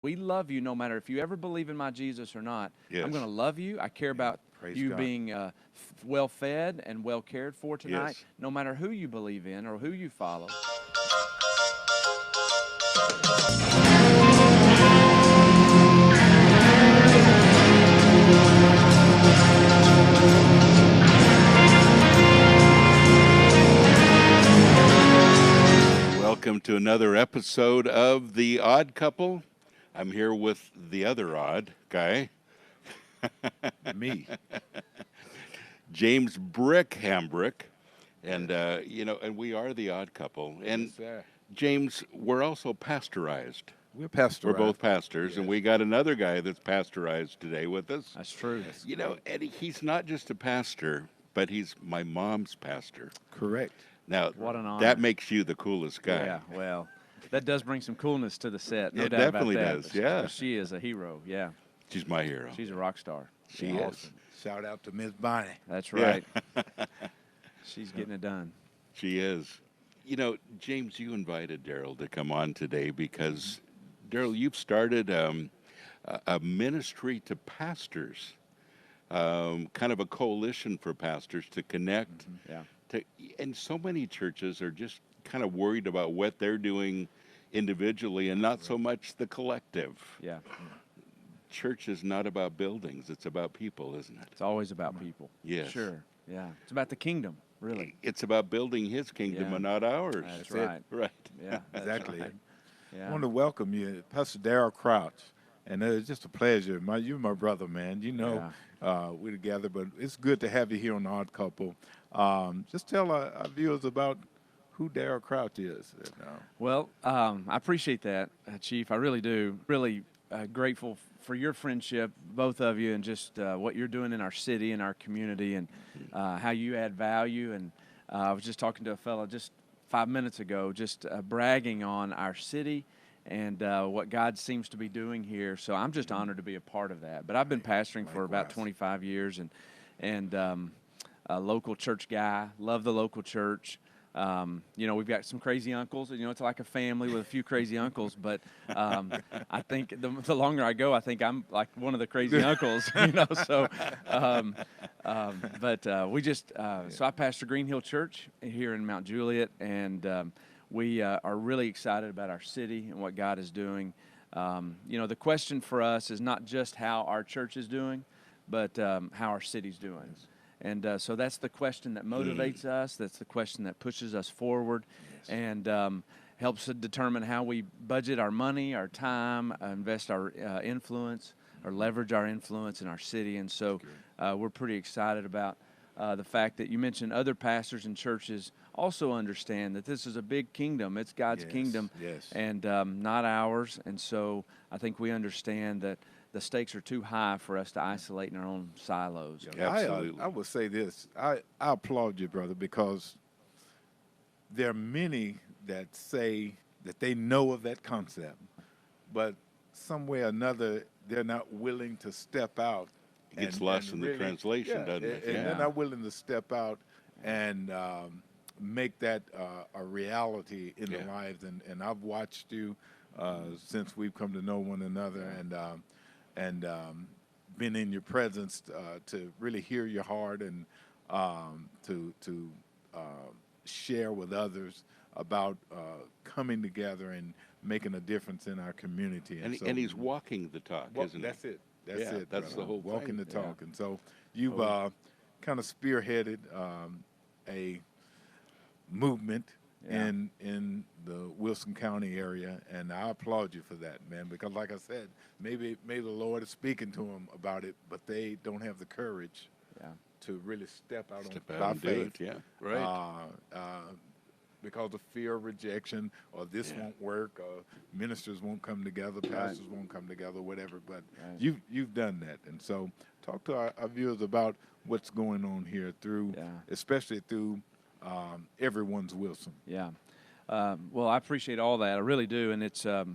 We love you no matter if you ever believe in my Jesus or not. I'm going Yes. to love you. I care about Praise you God. being well fed and well cared for tonight, Yes. no matter who you believe in or who you follow. Welcome to another episode of The Odd Couple. I'm here with the other odd guy, Me. James Brick Hambrick. And, and we are The Odd Couple. And, Yes, sir. James, we're also pastorized. We're We're pastorized. both pastors, and Yes. we got another guy that's pastorized today with us. That's true. That's And he's not just a pastor, but he's my mom's pastor. correct. Now, What an honor. that makes you the coolest guy. Yeah, well, that does bring some coolness to the set. No It doubt definitely about that. does, But yeah. she is a hero. Yeah, She's my hero. she's a rock star. She Yeah. is. Shout out to Miss Bonnie. That's Yeah. right. She's getting it done. She is. James, you invited Daryl to come on today because, Daryl, you've started a ministry to pastors, kind of a coalition for pastors to connect. Yeah. And so many churches are just kind of worried about what they're doing individually and not so much the collective. Yeah. Church is not about buildings, it's about people, isn't it? It's always about people. Yes. Sure. Yeah. It's about the kingdom, really. It's about building his kingdom Yeah. and not ours. That's it. right. Right. Yeah. That's Exactly. right. I Yeah. want to welcome you, Pastor Darrell Crouch. And it's just a pleasure. You're my brother, man. We're together, but it's good to have you here on The Odd Couple. Just tell our viewers about who Darrell Crouch is. Well, I appreciate that, Chief. I really do. Really grateful for your friendship, both of you, and just what you're doing in our city and our community, and how you add value. And I was just talking to a fellow just 5 minutes ago, just bragging on our city and what God seems to be doing here. So I'm just honored to be a part of that. But I've been pastoring for about Likewise. 25 years, and a local church guy. Love the local church. We've got some crazy uncles. It's like a family with a few crazy uncles. But I think the longer I go, I think I'm like one of the crazy uncles. So, we just so I pastor Green Hill Church here in Mount Juliet, and we are really excited about our city and what God is doing. The question for us is not just how our church is doing, but how our city's doing. And so that's the question that motivates us. That's the question that pushes us forward, and helps to determine how we budget our money, our time, invest our influence, or leverage our influence in our city. And so we're pretty excited about the fact that you mentioned other pastors and churches also understand that this is a big kingdom. It's God's kingdom, Yes. and not ours. And so I think we understand that the stakes are too high for us to isolate in our own silos. Absolutely. I would say this. I applaud you, brother, because there are many that say that they know of that concept, but some way or another they're not willing to step out. It gets lost in the translation, doesn't it? And Yeah. they're not willing to step out and make that a reality in their Yeah. lives. And I've watched you since we've come to know one another, and been in your presence to really hear your heart, and to share with others about coming together and making a difference in our community. And, so, and he's walking the talk, isn't that's he? it. That's Yeah, it. that's the brother. whole walking thing. the talk. And so you've kind of spearheaded a movement Yeah. in the Wilson County area, and I applaud you for that, man. Because, like I said, maybe the Lord is speaking to them about it, but they don't have the courage Yeah. to really step out Step on out by and do faith. it, yeah. Right. Because of fear of rejection, or this Yeah. won't work, or ministers won't come together, pastors won't come together, whatever. But Right. you've done that, and so talk to our viewers about what's going on here through, Yeah. especially through Everyone's Wilson. Yeah. Well, I appreciate all that. I really do, and it's a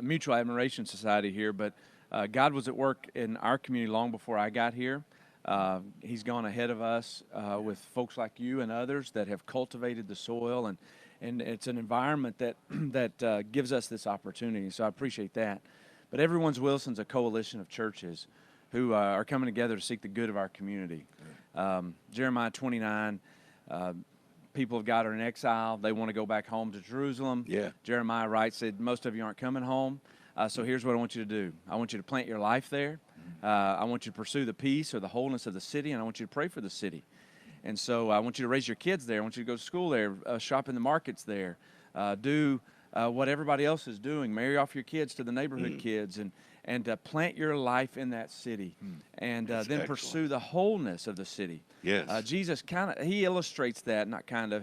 mutual admiration society here. But God was at work in our community long before I got here. He's gone ahead of us with folks like you and others that have cultivated the soil and it's an environment that that gives us this opportunity. So I appreciate that. But Everyone's Wilson's a coalition of churches who are coming together to seek the good of our community. Jeremiah 29. People of God are in exile. They want to go back home to Jerusalem. Yeah. Jeremiah writes that most of you aren't coming home. So here's what I want you to do. I want you to plant your life there. I want you to pursue the peace or the wholeness of the city, and I want you to pray for the city. And so I want you to raise your kids there. I want you to go to school there, shop in the markets there, do what everybody else is doing. Marry off your kids to the neighborhood kids, and plant your life in that city, and then excellent. pursue the wholeness of the city. Yes. Jesus he illustrates that,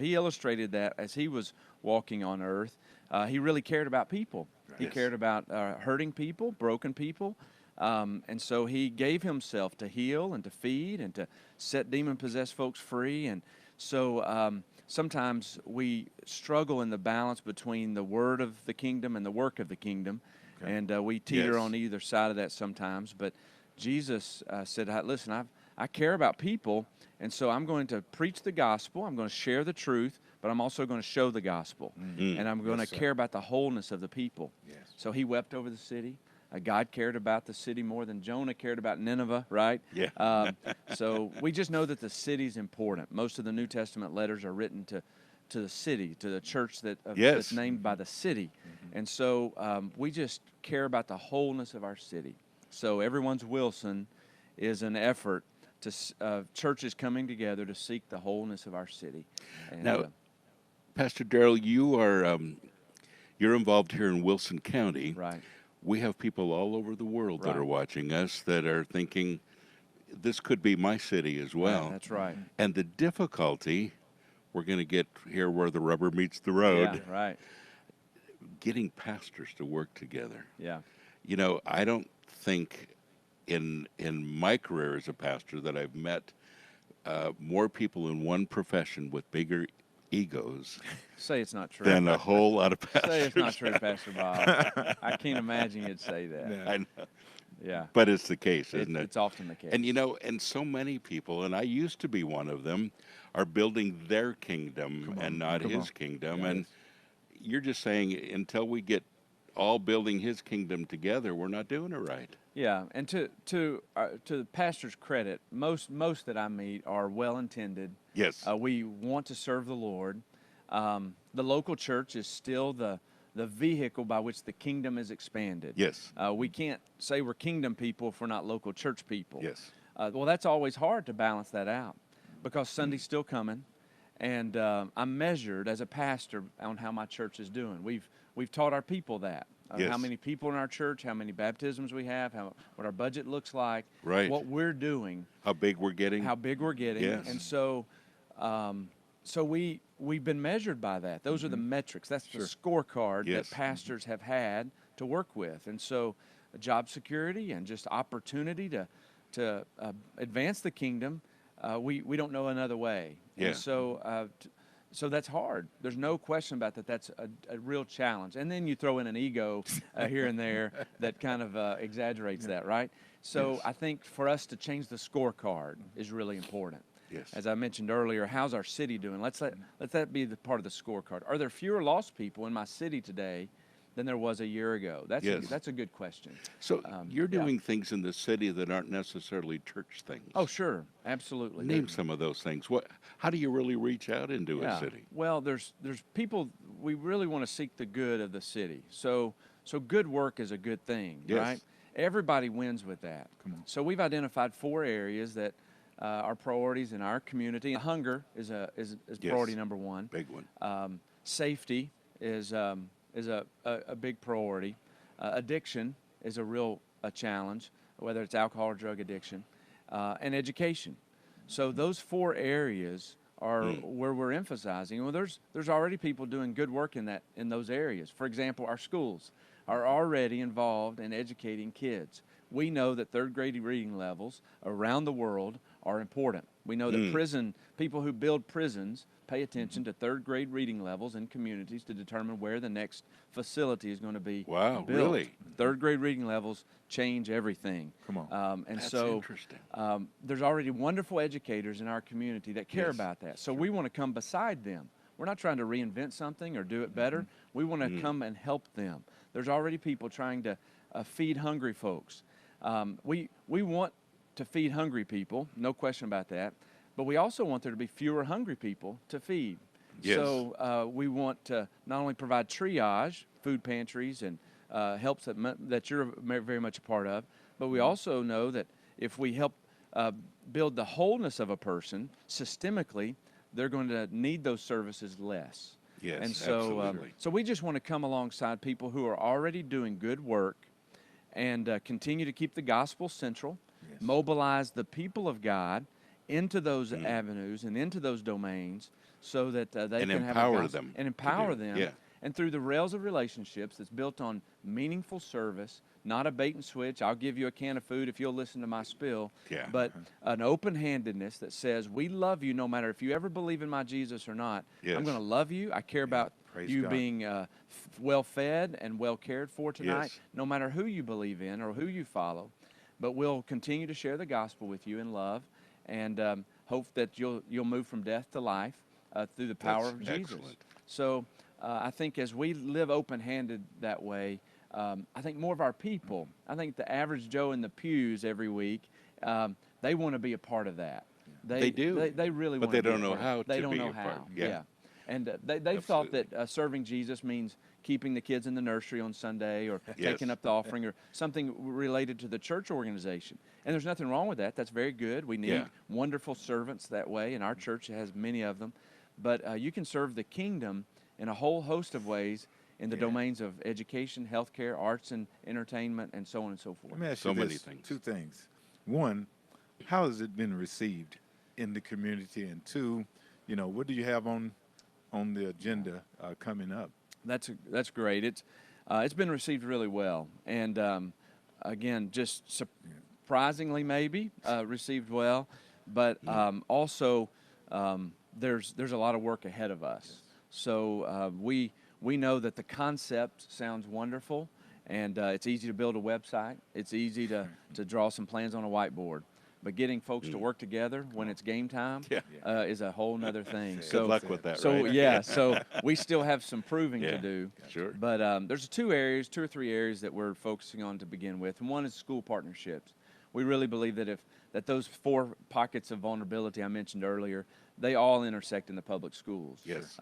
he illustrated that as he was walking on earth. He really cared about people. He Yes. cared about hurting people, broken people. And so he gave himself to heal and to feed and to set demon-possessed folks free. And so sometimes we struggle in the balance between the word of the kingdom and the work of the kingdom. Okay. And we teeter Yes. on either side of that sometimes. But Jesus said, listen, I care about people, and so I'm going to preach the gospel. I'm going to share the truth, but I'm also going to show the gospel. And I'm going Yes, to sir. care about the wholeness of the people. Yes. So he wept over the city. God cared about the city more than Jonah cared about Nineveh, right? Yeah. So we just know that the city's important. Most of the New Testament letters are written to the city, to the church that's Yes. named by the city. And so we just care about the wholeness of our city. So Everyone's Wilson is an effort to churches coming together to seek the wholeness of our city. And, Now, Pastor Darrell, you're involved here in Wilson County. right. We have people all over the world that Right. are watching us that are thinking, this could be my city as well. That's right. And the difficulty, we're going to get here where the rubber meets the road, Yeah, right. getting pastors to work together. Yeah. You know, I don't think in my career as a pastor that I've met more people in one profession with bigger egos Say it's not true. than a whole lot of pastors. Say it's not true, Pastor Bob. I can't imagine you'd say that. Yeah. I know. Yeah. But it's the case, isn't it? It's often the case. And you know, and so many people, and I used to be one of them, are building their kingdom and not come his on. kingdom. Yes. And you're just saying until we get all building his kingdom together, we're not doing it right. Yeah, and to the pastor's credit, most that I meet are well intended. Yes. We want to serve the Lord. The local church is still the vehicle by which the kingdom is expanded. Yes. We can't say we're kingdom people if we're not local church people. Yes. Well, that's always hard to balance that out because Sunday's still coming, and I'm measured as a pastor on how my church is doing. We've taught our people that. Yes. How many people in our church, how many baptisms we have, what our budget looks like, Right. what we're doing, How big we're getting. how big we're getting. Yes. And so we've been measured by that. Those are the metrics. That's the scorecard Yes. that pastors have had to work with. And so job security and just opportunity to advance the kingdom, we don't know another way. Yeah. And so that's hard. There's no question about that. That's a real challenge. And then you throw in an ego here and there that kind of exaggerates that, right? So Yes. I think for us to change the scorecard is really important. Yes. As I mentioned earlier, how's our city doing? Let that be the part of the scorecard. Are there fewer lost people in my city today than there was a year ago? That's a good question. So you're yeah. doing things in the city that aren't necessarily church things. Oh, sure, absolutely. Name some of those things. How do you really reach out into a city? Well, there's people. We really want to seek the good of the city. So good work is a good thing, Yes. right? Everybody wins with that. Come on. So we've identified 4 areas that are priorities in our community. Hunger is priority number 1. Big one. Safety is a big priority. Addiction is a real challenge, whether it's alcohol or drug addiction, and education. So those 4 areas are where we're emphasizing. Well, there's already people doing good work in those areas. For example, our schools are already involved in educating kids. We know that 3rd grade reading levels around the world are important. We know that people who build prisons pay attention to 3rd grade reading levels in communities to determine where the next facility is going to be Wow, built. really? 3rd grade reading levels change everything. Come on. And That's so interesting. there's already wonderful educators in our community that care Yes. about that. So we want to come beside them. We're not trying to reinvent something or do it better. We want to come and help them. There's already people trying to feed hungry folks. We want to feed hungry people, no question about that. But we also want there to be fewer hungry people to feed. Yes. So we want to not only provide triage, food pantries, and helps that you're very much a part of, but we also know that if we help build the wholeness of a person systemically, they're going to need those services less. Yes, And so, absolutely. so we just want to come alongside people who are already doing good work and continue to keep the gospel central, mobilize the people of God into those avenues and into those domains so that they And can empower have them and to empower do it. them. Yeah. And through the rails of relationships that's built on meaningful service, not a bait and switch. I'll give you a can of food if you'll listen to my spill. Yeah. But an open-handedness that says, we love you no matter if you ever believe in my Jesus or not. Yes. I'm going to love you. I care about Praise you God. being well-fed and well cared for tonight, Yes. no matter who you believe in or who you follow. But we'll continue to share the gospel with you in love and hope that you'll move from death to life through the power That's of Jesus. excellent. So I think as we live open-handed that way, I think more of our people, I think the average Joe in the pews every week, they want to be a part of that. They do. They really But want they to be don't a know part of how it. They to don't be know a part. how. Yeah. And they've thought Absolutely. that serving Jesus means keeping the kids in the nursery on Sunday or Yes. taking up the offering or something related to the church organization. And there's nothing wrong with that. That's very good. We need Yeah. wonderful servants that way, and our church has many of them. But you can serve the kingdom in a whole host of ways in the domains of education, healthcare, arts and entertainment, and so on and so forth. Let me ask So you many this, things. two things. One, how has it been received in the community? And two, what do you have on the agenda coming up? That's great. It's been received really well, and again, just surprisingly maybe received well, but also there's a lot of work ahead of us. So we know that the concept sounds wonderful, and it's easy to build a website. It's easy to draw some plans on a whiteboard. But getting folks to work together when it's game time is a whole nother thing. Good luck with that, So right? yeah, so we still have some proving to Yeah, do. sure. But there's two or three areas that we're focusing on to begin with, and one is school partnerships. We really believe that those 4 pockets of vulnerability I mentioned earlier, they all intersect in the public schools. Yes.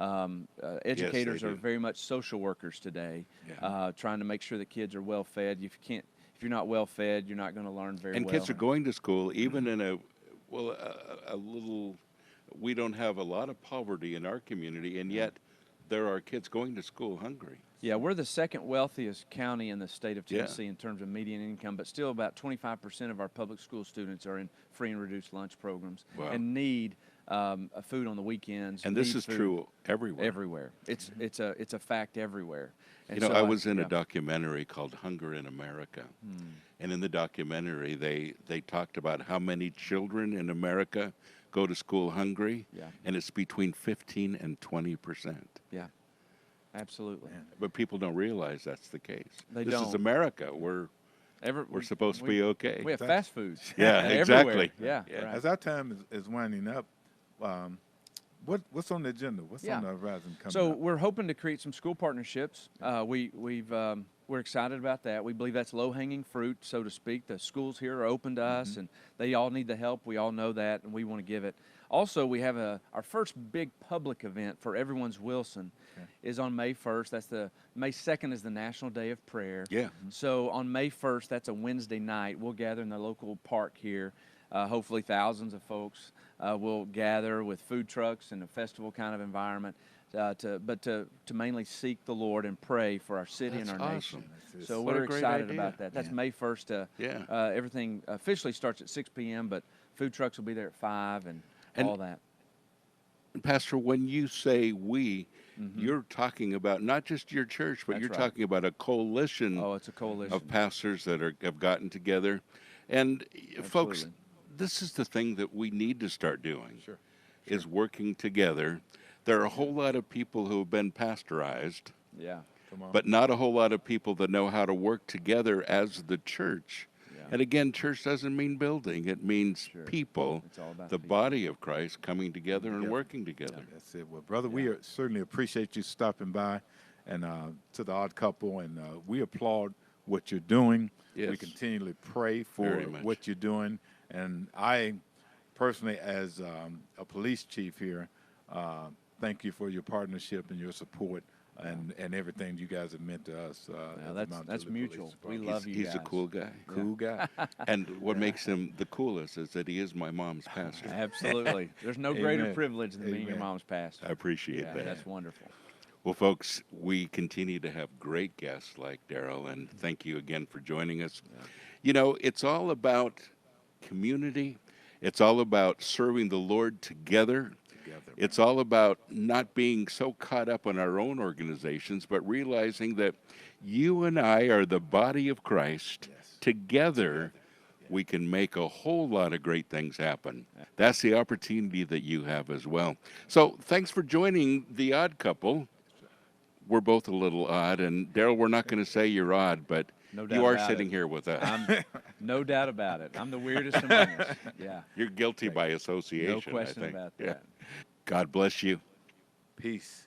Educators they are do. very much social workers today, Yeah. trying to make sure that kids are well fed. If you're not well fed, you're not going to learn very And well. kids are going to school even in a little, we don't have a lot of poverty in our community, and yet there are kids going to school hungry. Yeah, we're the second wealthiest county in the state of Yeah. Tennessee in terms of median income, but still about 25% of our public school students are in free and reduced lunch programs Wow. and need food on the weekends. And this need is food true everywhere. everywhere. It's a fact everywhere. And You know, so I was in yeah. a documentary called Hunger in America. And in the documentary, they talked about how many children in America go to school hungry. Yeah. And it's between 15 and 20%. Yeah, absolutely. But people don't realize that's the case. They This is don't. America. We're supposed to be okay. We have fast food. Yeah, everywhere. exactly. Yeah, Yeah. right. As our time is winding up, what's on the agenda? What's on the horizon coming So up? we're hoping to create some school partnerships. We're excited about that. We believe that's low-hanging fruit, so to speak. The schools here are open to us, and they all need the help. We all know that, and we want to give it. Also, we have our first big public event for Everyone's Wilson is on May 1st. May 2nd is the National Day of Prayer. Yeah. So on May 1st, that's a Wednesday night. We'll gather in the local park here. Hopefully thousands of folks will gather with food trucks and a festival kind of environment to mainly seek the Lord and pray for our city That's and our nation. awesome. So What a we're great excited idea. about that. That's Yeah. May 1st. Yeah. Everything officially starts at 6 p.m., but food trucks will be there at 5 and all that. Pastor, when you say we, you're talking about not just your church, but That's you're right. talking about a coalition Oh, it's a coalition. of pastors that have gotten together. And folks, Absolutely. this is the thing that we need to start doing, Sure. is working together. There are a whole lot of people who have been pastorized, Yeah. Come on. but not a whole lot of people that know how to work together as the church. Yeah. And again, church doesn't mean building; it means Sure. people, It's all about the people. body of Christ, coming together and Together. working together. That's it. Well, brother, we certainly appreciate you stopping by, and to the Odd Couple, and we applaud what you're doing. We Yes. continually pray for Very much. what you're doing, and I personally, as a police chief here, thank you for your partnership and your support. And everything you guys have meant to us. Now, at the Mount that's Juliet Police mutual. We Department. love you He's a guys. cool guy. Cool guy. And what makes him the coolest is that he is my mom's pastor. Absolutely. There's no greater Amen. privilege than being your Amen. mom's pastor. I appreciate Yeah, that. that's wonderful. Well, folks, we continue to have great guests like Daryl, and thank you again for joining us. You know, it's all about community. It's all about serving the Lord together. It's all about not being so caught up on our own organizations, but realizing that you and I are the body of Christ. Together, we can make a whole lot of great things happen. That's the opportunity that you have as well. So thanks for joining the Odd Couple. We're both a little odd, and Daryl, we're not going to say you're odd, but No doubt you are about sitting it. here with us. No doubt about it. I'm the weirdest among us. Yeah. You're guilty by association. No question I think. about Yeah. that. God bless you. Peace.